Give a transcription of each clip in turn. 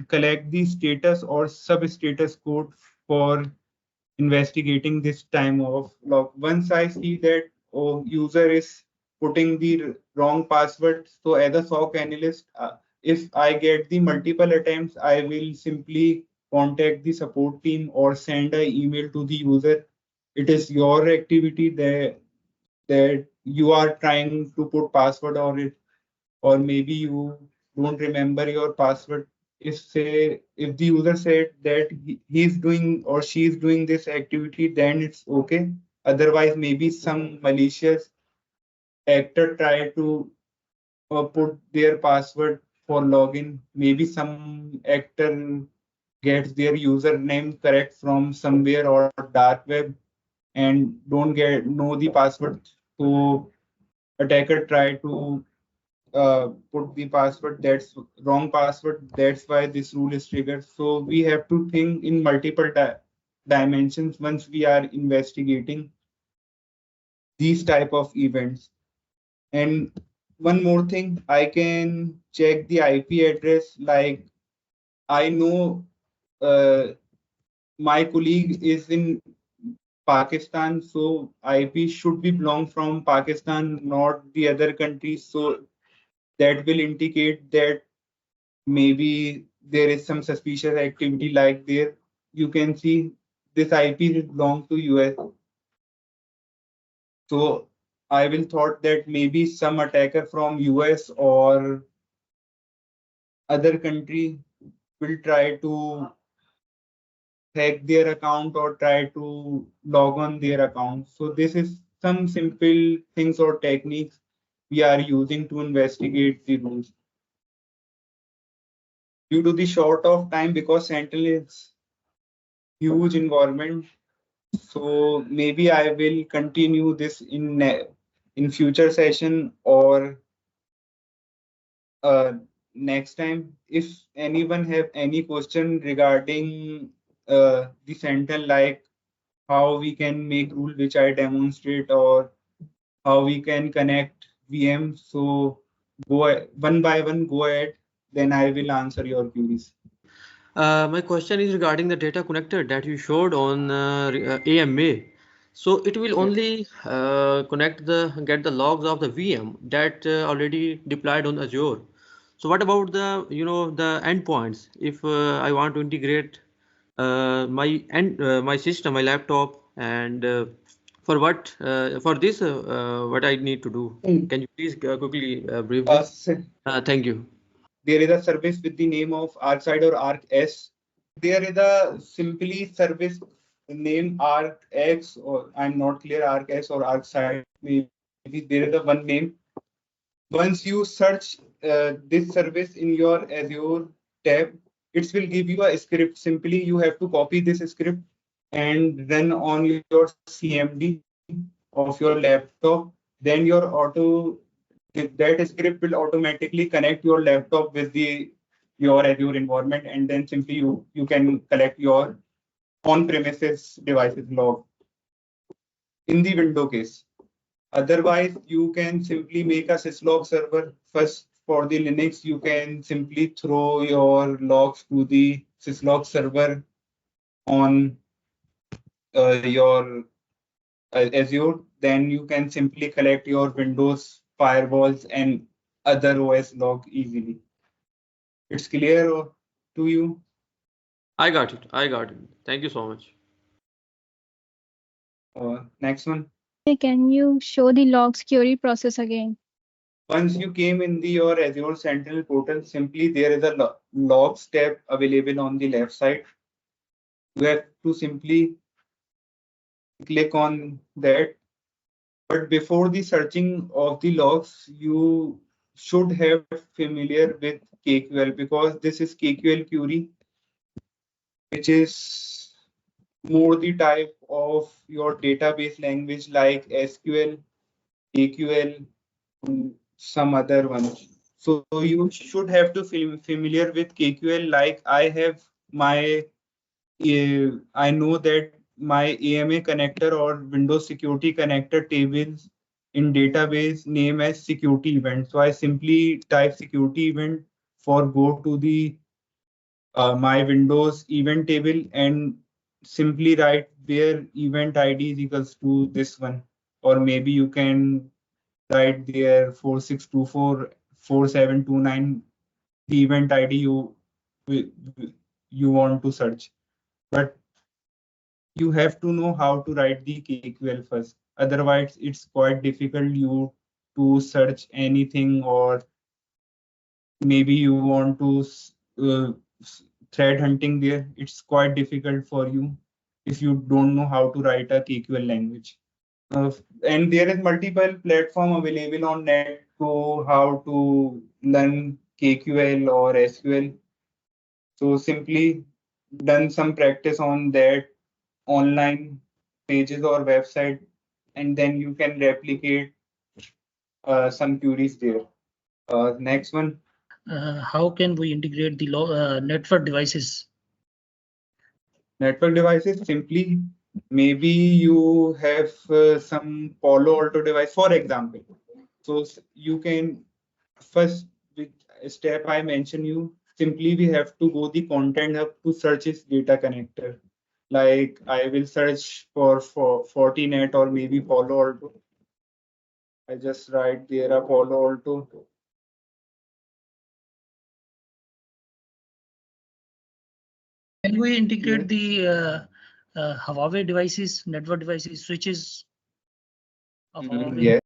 collect the status or sub-status code for investigating this time of log. Once I see that user is putting the wrong password, so as a SOC analyst, if I get the multiple attempts, I will simply contact the support team or send an email to the user. It is your activity that you are trying to put password on it, or maybe you don't remember your password. If the user said that he's doing or she's doing this activity, then it's okay. Otherwise, maybe some malicious actor try to put their password for login. Maybe some actor gets their username correct from somewhere or dark web and don't get know the password. So attacker try to put the password that's wrong password. That's why this rule is triggered. So we have to think in multiple dimensions once we are investigating these type of events. And one more thing, I can check the IP address. Like I know my colleague is in Pakistan, so IP should be belong from Pakistan, not the other countries. So that will indicate that maybe there is some suspicious activity like there. You can see this IP belong to US. So I will thought that maybe some attacker from US or other country will try to hack their account or try to log on their account. So this is some simple things or techniques we are using to investigate the rules. Due to the short of time, because Sentinel is huge environment, so maybe I will continue this in future session or next time. If anyone have any question regarding the Sentinel, like how we can make rule which I demonstrate or how we can connect VM, so one by one, go ahead. Then I will answer your queries. My question is regarding the data connector that you showed on AMA. So it will only get the logs of the VM that already deployed on Azure. So what about the the endpoints? If I want to integrate my system, my laptop, and for this what I need to do? Can you please quickly brief this? Thank you. There is a service with the name of ArcSide or ArcS. There is a simply service named ArcX, or I'm not clear, ArcS or ArcSide. Maybe there is a one name. Once you search this service in your Azure tab, it will give you a script. Simply, you have to copy this script and run on your CMD of your laptop. Then that script will automatically connect your laptop with your Azure environment, and then simply you can collect your on-premises devices log in the window case. Otherwise, you can simply make a syslog server. First, for the Linux, you can simply throw your logs to the syslog server on your Azure. Then you can simply collect your Windows firewalls and other OS log easily. It's clear to you? I got it. I got it. Thank you so much. Next one. Can you show the logs query process again? Once you came in your Azure Sentinel portal, simply there is a logs tab available on the left side. You have to simply click on that. But before the searching of the logs, you should have familiar with KQL, because this is KQL query, which is more the type of your database language like SQL, KQL, some other ones. So you should have to familiar with KQL. Like I have my, I know that my AMA connector or Windows security connector tables in database name as security event. So I simply type security event for go to the my Windows event table and simply write where event ID is equals to this one, or maybe you can write there 46244729, the event ID you want to search. But you have to know how to write the KQL first. Otherwise, it's quite difficult you to search anything, or maybe you want to thread hunting there. It's quite difficult for you if you don't know how to write a KQL language. And there is multiple platform available on net to how to learn KQL or SQL. So simply done some practice on that online pages or website, and then you can replicate some queries there. Next one. How can we integrate the network devices? Network devices, simply maybe you have some Palo Alto device, for example. So you can first, with step I mentioned you, simply we have to go the content hub to search its data connector. Like I will search for Fortinet or maybe Palo Alto. I just write there a Palo Alto. Can we integrate the Huawei devices, network devices, switches of Huawei? Yes.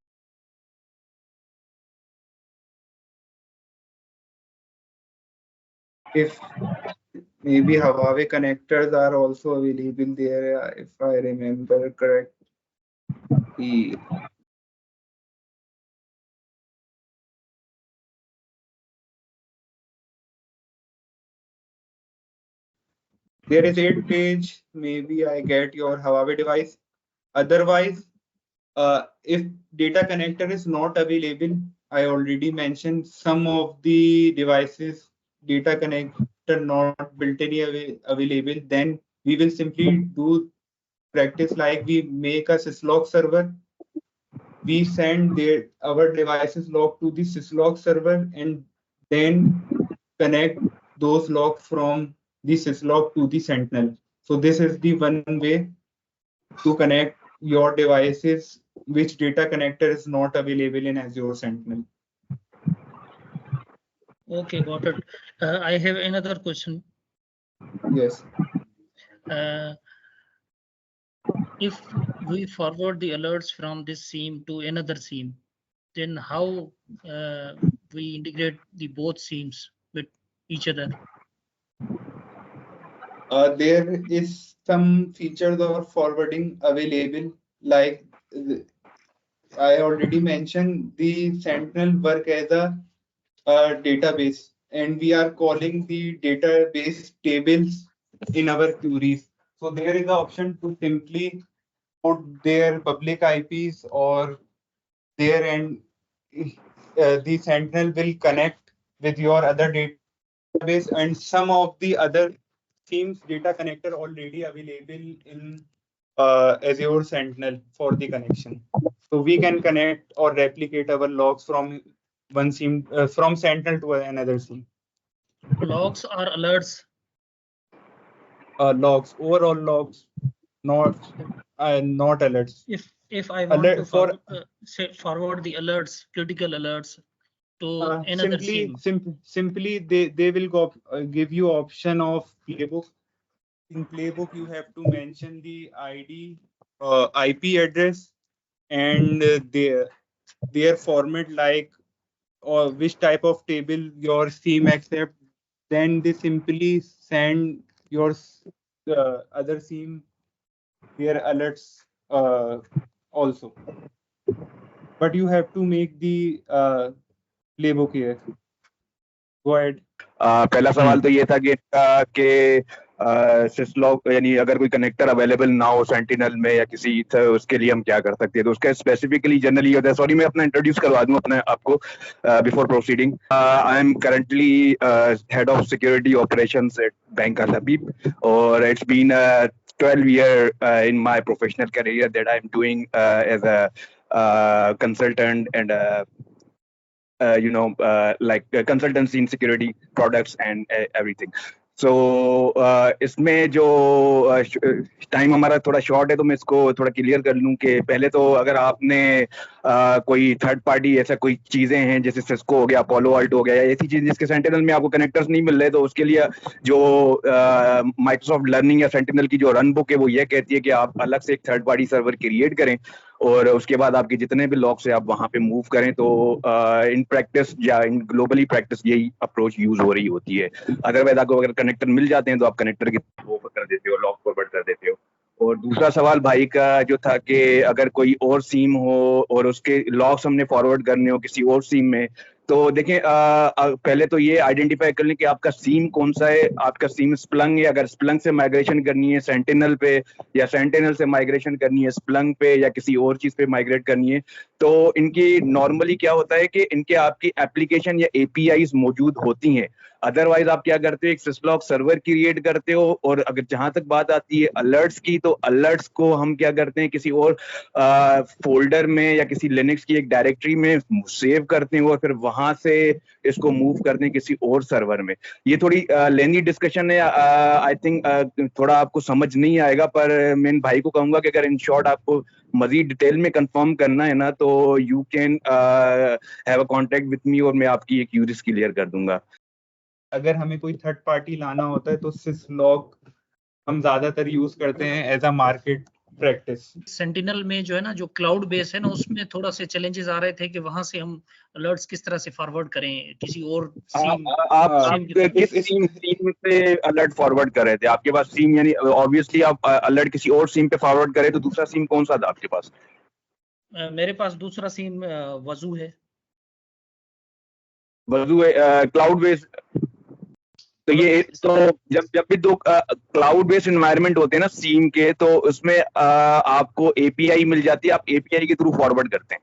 If maybe Huawei connectors are also available there, if I remember correct. There is 8 page, maybe I get your Huawei device. Otherwise, if data connector is not available, I already mentioned some of the devices data connector not built in available, then we will simply do practice like we make a syslog server. We send our devices log to the syslog server and then connect those logs from the syslog to the Sentinel. So this is the one way to connect your devices which data connector is not available in Azure Sentinel. Okay, got it. I have another question. Yes. If we forward the alerts from this SIEM to another SIEM, then how we integrate the both SIEMs with each other? There is some features of forwarding available, like I already mentioned, the Sentinel work as a database, and we are calling the database tables in our queries. So there is an option to simply put their public IPs or there, and the Sentinel will connect with your other database, and some of the other Teams data connector already available in Azure Sentinel for the connection. So we can connect or replicate our logs from one SIEM from Sentinel to another SIEM. Logs or alerts? Logs, overall logs, not alerts. If I want to forward the alerts, critical alerts to another SIEM. Simply they will go give you option of playbook. In playbook, you have to mention the ID, IP address, and their format, like or which type of table your SIEM accept. Then they simply send your other SIEM their alerts also. But you have to make the playbook here. Go ahead. पहला सवाल तो ये था कि syslog यानी अगर कोई connector available ना हो सेंटिनल में या किसी तो उसके लिए हम क्या कर सकते हैं, तो उसका स्पेसिफिकली जनरली होता है. सॉरी, मैं अपना इंट्रोड्यूस करवा दूं अपने आपको before proceeding. I am currently head of security operations at Bank Al Habib, और it's been 12 year in my professional career that I'm doing as a consultant and like consultancy in security products and everything. सो इसमें जो time हमारा थोड़ा short है तो मैं इसको थोड़ा क्लियर कर लूं कि पहले तो अगर आपने कोई थर्ड पार्टी ऐसा कोई चीजें हैं जैसे सिस्को हो गया, अपोलो ऑल्ट हो गया, या ऐसी चीज जिसके सेंटिनल में आपको कनेक्टर्स नहीं मिल रहे, तो उसके लिए जो माइक्रोसॉफ्ट लर्निंग या सेंटिनल की जो रन बुक है वो ये कहती है कि आप अलग से एक थर्ड पार्टी सर्वर क्रिएट करें और उसके बाद आपके जितने भी लॉग्स है आप वहां पे मूव करें। तो इन प्रैक्टिस या इन ग्लोबली प्रैक्टिस यही अप्रोच यूज हो रही होती है। अदरवाइज आपको अगर कनेक्टर मिल जाते हैं तो आप कनेक्टर की वो कर देते हो, लॉग फॉरवर्ड कर देते हो। और दूसरा सवाल भाई का जो था कि अगर कोई और सीम हो और उसके लॉग्स हमने फॉरवर्ड करने हो किसी और सीम में, तो देखें पहले तो ये आइडेंटिफाई कर लें कि आपका सीम कौन सा है। आपका सीम स्प्लंग है, अगर स्प्लंग से माइग्रेशन करनी है सेंटिनल पे, या सेंटिनल से माइग्रेशन करनी है स्प्लंग पे, या किसी और चीज पे माइग्रेट करनी है, तो इनकी नॉर्मली क्या होता है कि इनके आपकी एप्लीकेशन या एपीआईज मौजूद होती हैं। अदरवाइज आप क्या करते हो, एक सिस्लॉग सर्वर क्रिएट करते हो, और अगर जहां तक बात आती है अलर्ट्स की, तो अलर्ट्स को हम क्या करते हैं किसी और फोल्डर में या किसी लिनक्स की एक डायरेक्टरी में सेव करते हैं और फिर वहां से इसको मूव करते हैं किसी और सर्वर में। ये थोड़ी लेंदी डिस्कशन है, आई थिंक थोड़ा आपको समझ नहीं आएगा, पर मैं इन भाई को कहूंगा कि अगर इन शॉर्ट आपको मजीद डिटेल में कंफर्म करना है ना, तो you can have a contact with me और मैं आपकी एक यूरिस क्लियर कर दूंगा। अगर हमें कोई थर्ड पार्टी लाना होता है तो सिसलॉग हम ज्यादातर यूज करते हैं as a market practice. Sentinel में जो है ना, जो क्लाउड बेस है ना, उसमें थोड़ा से चैलेंजेस आ रहे थे कि वहां से हम अलर्ट्स किस तरह से फॉरवर्ड करें किसी और सीम आप सीम की तरफ। किस सीम पे अलर्ट फॉरवर्ड कर रहे थे? आपके पास सीम यानी ऑब्वियसली आप अलर्ट किसी और सीम पे फॉरवर्ड करे, तो दूसरा सीम कौन सा था आपके पास? मेरे पास दूसरा सीम वजू है। वजू क्लाउड बेस्ड। तो ये तो जब भी दो क्लाउड बेस्ड एनवायरनमेंट होते हैं ना सीम के, तो उसमें आपको एपीआई मिल जाती है, आप एपीआई के थ्रू फॉरवर्ड करते हैं।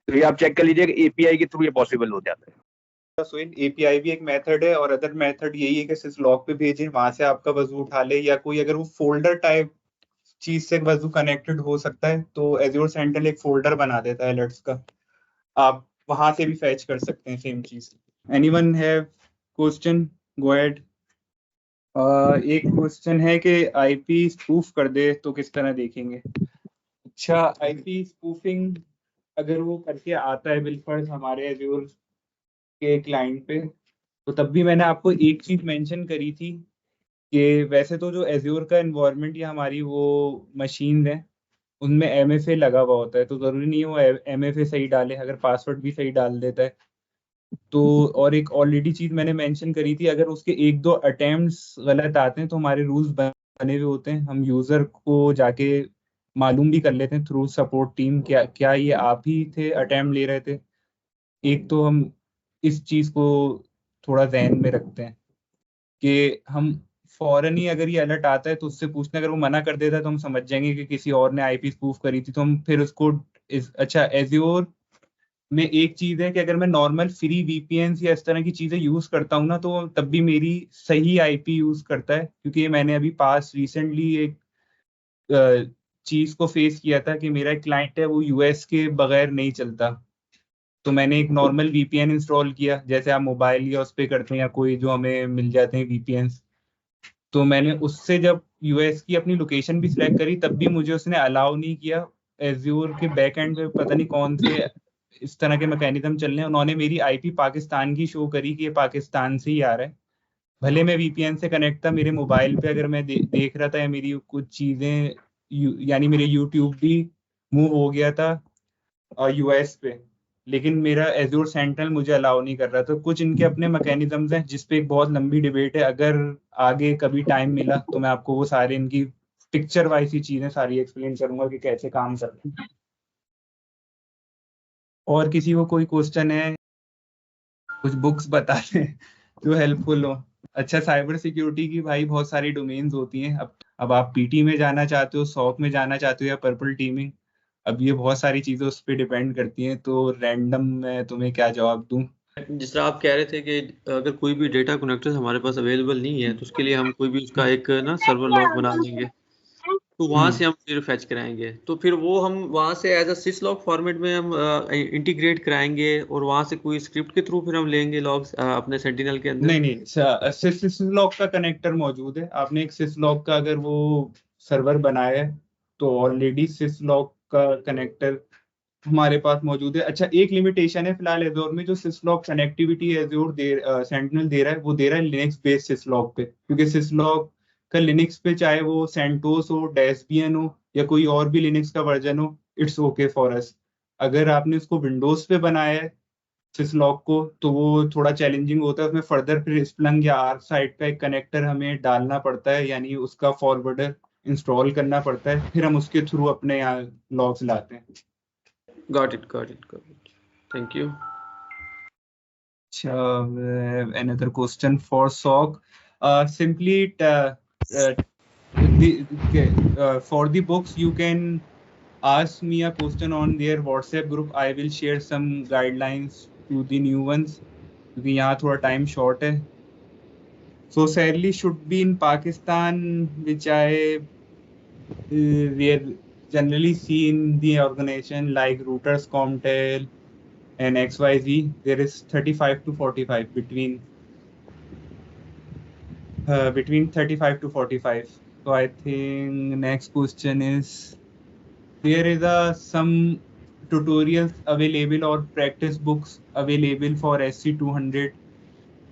तो ये आप चेक कर लीजिए कि एपीआई के थ्रू ये पॉसिबल हो जाता है। सोहेल, एपीआई भी एक मेथड है और अदर मेथड यही है कि सिसलॉग पे भेजें, वहां से आपका वजू उठा ले, या कोई अगर वो फोल्डर टाइप चीज से वजू कनेक्टेड हो सकता है तो एज्योर सेंटिनल एक फोल्डर बना देता है अलर्ट्स का, आप वहां से भी फैच कर सकते हैं सेम चीज। Anyone have question? Go ahead. एक क्वेश्चन है कि आईपी स्पूफ कर दे तो किस तरह देखेंगे? अच्छा, आईपी स्पूफिंग अगर वो करके आता है बिलफर्ज हमारे एज्योर के क्लाइंट पे, तो तब भी मैंने आपको एक चीज मेंशन करी थी कि वैसे तो जो एज्योर का एनवायरनमेंट या हमारी वो मशीन है उनमें एमएफए लगा हुआ होता है, तो जरूरी नहीं है वो एमएफए सही डाले, अगर पासवर्ड भी सही डाल देता है तो। और एक ऑलरेडी चीज मैंने मेंशन करी थी, अगर उसके एक दो अटेम्प्ट्स गलत आते हैं तो हमारे रूल्स बने हुए होते हैं, हम यूजर को जाके मालूम भी कर लेते हैं थ्रू सपोर्ट टीम क्या क्या ये आप ही थे अटेम्प्ट ले रहे थे। एक तो हम इस चीज को थोड़ा ध्यान में रखते हैं कि हम फौरन ही अगर ये अलर्ट आता है तो उससे पूछना, अगर वो मना कर देता है तो हम समझ जाएंगे कि किसी और ने आईपी स्पूफ करी थी, तो हम फिर उसको अच्छा एज्योर में एक चीज है कि अगर मैं नॉर्मल फ्री वीपीएन या इस तरह की चीजें यूज करता हूँ ना, तो तब भी मेरी सही आईपी यूज करता है, क्योंकि मैंने अभी पास रिसेंटली एक चीज को फेस किया था कि मेरा एक क्लाइंट है वो यूएस के बगैर नहीं चलता, तो मैंने एक नॉर्मल वीपीएन इंस्टॉल किया जैसे आप मोबाइल या उस पर करते हैं या कोई जो हमें मिल जाते हैं वीपीएन, तो मैंने उससे जब यूएस की अपनी लोकेशन भी सिलेक्ट करी तब भी मुझे उसने अलाउ नहीं किया। एज्योर के बैक एंड पे पता नहीं कौन से इस तरह के मैकेनिज्म चल रहे हैं, उन्होंने मेरी आईपी पाकिस्तान की शो करी कि ये पाकिस्तान से ही आ रहा है, भले मैं वीपीएन से कनेक्ट था, मेरे मोबाइल पे अगर मैं देख रहा था या मेरी कुछ चीजें यानी मेरे यूट्यूब भी मूव हो गया था यूएस पे, लेकिन मेरा एज्योर सेंट्रल मुझे अलाउ नहीं कर रहा। तो कुछ इनके अपने मैकेनिज्म्स हैं जिसपे एक बहुत लंबी डिबेट है, अगर आगे कभी टाइम मिला तो मैं आपको वो सारे इनकी पिक्चर वाइज ही चीजें सारी एक्सप्लेन करूंगा कि कैसे काम करते हैं। और किसी को कोई क्वेश्चन है, कुछ बुक्स बता दें जो हेल्पफुल हो। अच्छा, साइबर सिक्योरिटी की भाई बहुत सारी डोमेन्स होती हैं, अब आप पीटी में जाना चाहते हो, सॉक में जाना चाहते हो या पर्पल टीमिंग, अब ये बहुत सारी चीजें उस पर डिपेंड करती हैं, तो रैंडम मैं तुम्हें क्या जवाब दूं। जिस तरह आप कह रहे थे कि अगर कोई भी डेटा कनेक्टर हमारे पास अवेलेबल नहीं है तो उसके लिए हम कोई भी उसका एक ना सर्वर लॉग बना लेंगे, तो वहां से हम फिर फैच कराएंगे, तो फिर वो हम वहां से एज अ सिसलॉग फॉर्मेट में हम इंटीग्रेट कराएंगे और वहां से कोई स्क्रिप्ट के थ्रू फिर हम लेंगे लॉग्स अपने सेंटिनल के अंदर। नहीं नहीं, सिसलॉग का कनेक्टर मौजूद है। आपने एक सिसलॉग का अगर वो सर्वर बनाया है तो ऑलरेडी सिसलॉग का कनेक्टर हमारे पास मौजूद है। अच्छा, एक लिमिटेशन है फिलहाल एजोर में, जो सिसलॉग कनेक्टिविटी एजोर सेंटिनल दे रहा है, वो दे रहा है लिनक्स बेस्ड सिसलॉग पे, क्योंकि सिसलॉग का लिनक्स पे चाहे वो सेंटोस हो, डेस्बियन हो या कोई और भी लिनक्स का वर्जन हो, इट्स ओके फॉर अस। अगर आपने उसको विंडोज पे बनाया है सिसलॉग को, तो वो थोड़ा चैलेंजिंग होता है। उसमें फर्दर फिर स्प्लंग या आर्क साइड का एक कनेक्टर हमें डालना पड़ता है, यानी उसका फॉरवर्डर इंस्टॉल करना पड़ता है, फिर हम उसके थ्रू अपने यहाँ लॉग्स लाते हैं। Got it, got it, got it, thank you. Another question for SOC. Simply for the books, you can ask me a question on their WhatsApp group. I will share some guidelines to the new ones, क्योंकि यहाँ थोड़ा time short है. So sadly should be in Pakistan, which we are generally see in the organization like Reuters, Comtel, and XYZ. There is 35 to 45 between 35 to 45. So I think next question is, there is some tutorials available or practice books available for SC200.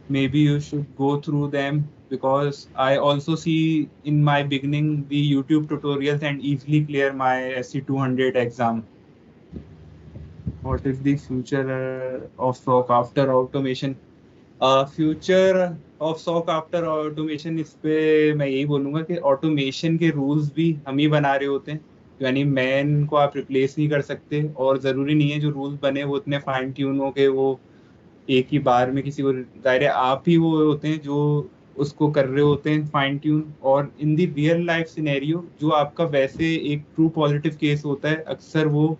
Maybe you should go through them, because I also see in my beginning the YouTube tutorials and easily clear my SC200 exam. What is the future of SOC after automation? Future of SOC after automation, इस पे मैं यही बोलूंगा कि automation के rules भी हम ही बना रहे होते हैं, यानी मैन को आप रिप्लेस नहीं कर सकते, और ज़रूरी नहीं है जो रूल्स बने वो उतने फाइन ट्यून हो के वो एक ही बार में किसी को, दायरे आप ही वो होते हैं जो उसको कर रहे होते हैं फाइन ट्यून। और इन दी रियल लाइफ सिनेरियो जो आपका वैसे एक ट्रू पॉजिटिव केस होता है, अक्सर वो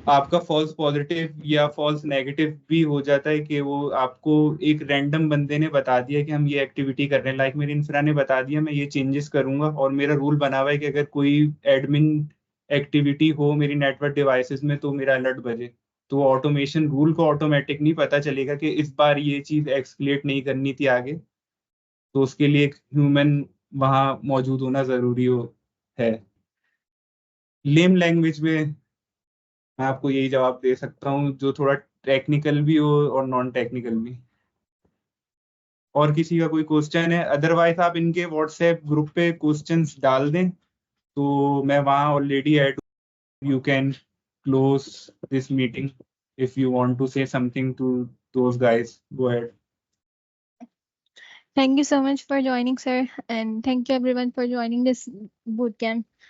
आपका फॉल्स पॉजिटिव या फॉल्स नेगेटिव भी हो जाता है, कि वो आपको एक रैंडम बंदे ने बता दिया कि हम ये एक्टिविटी कर रहे हैं, लाइक मेरे इंफ्रा ने बता दिया मैं ये चेंजेस करूंगा, और मेरा रूल बना हुआ है कि अगर कोई एडमिन एक्टिविटी हो मेरी नेटवर्क डिवाइसेस में तो मेरा अलर्ट बजे। तो ऑटोमेशन रूल को ऑटोमेटिक नहीं पता चलेगा कि इस बार ये चीज एक्सक्लेट नहीं करनी थी आगे, तो उसके लिए एक ह्यूमन वहाँ मौजूद होना जरूरी है। लेम लैंग्वेज में मैं आपको यही जवाब दे सकता हूँ, जो थोड़ा टेक्निकल भी हो और नॉन टेक्निकल भी। और किसी का कोई क्वेश्चन है, अदरवाइज आप इनके व्हाट्सएप ग्रुप पे क्वेश्चंस डाल दें, तो मैं वहाँ already add, you can close this meeting if you want to say something to those guys, go ahead. Thank you so much for joining, sir, and thank you everyone for joining this bootcamp.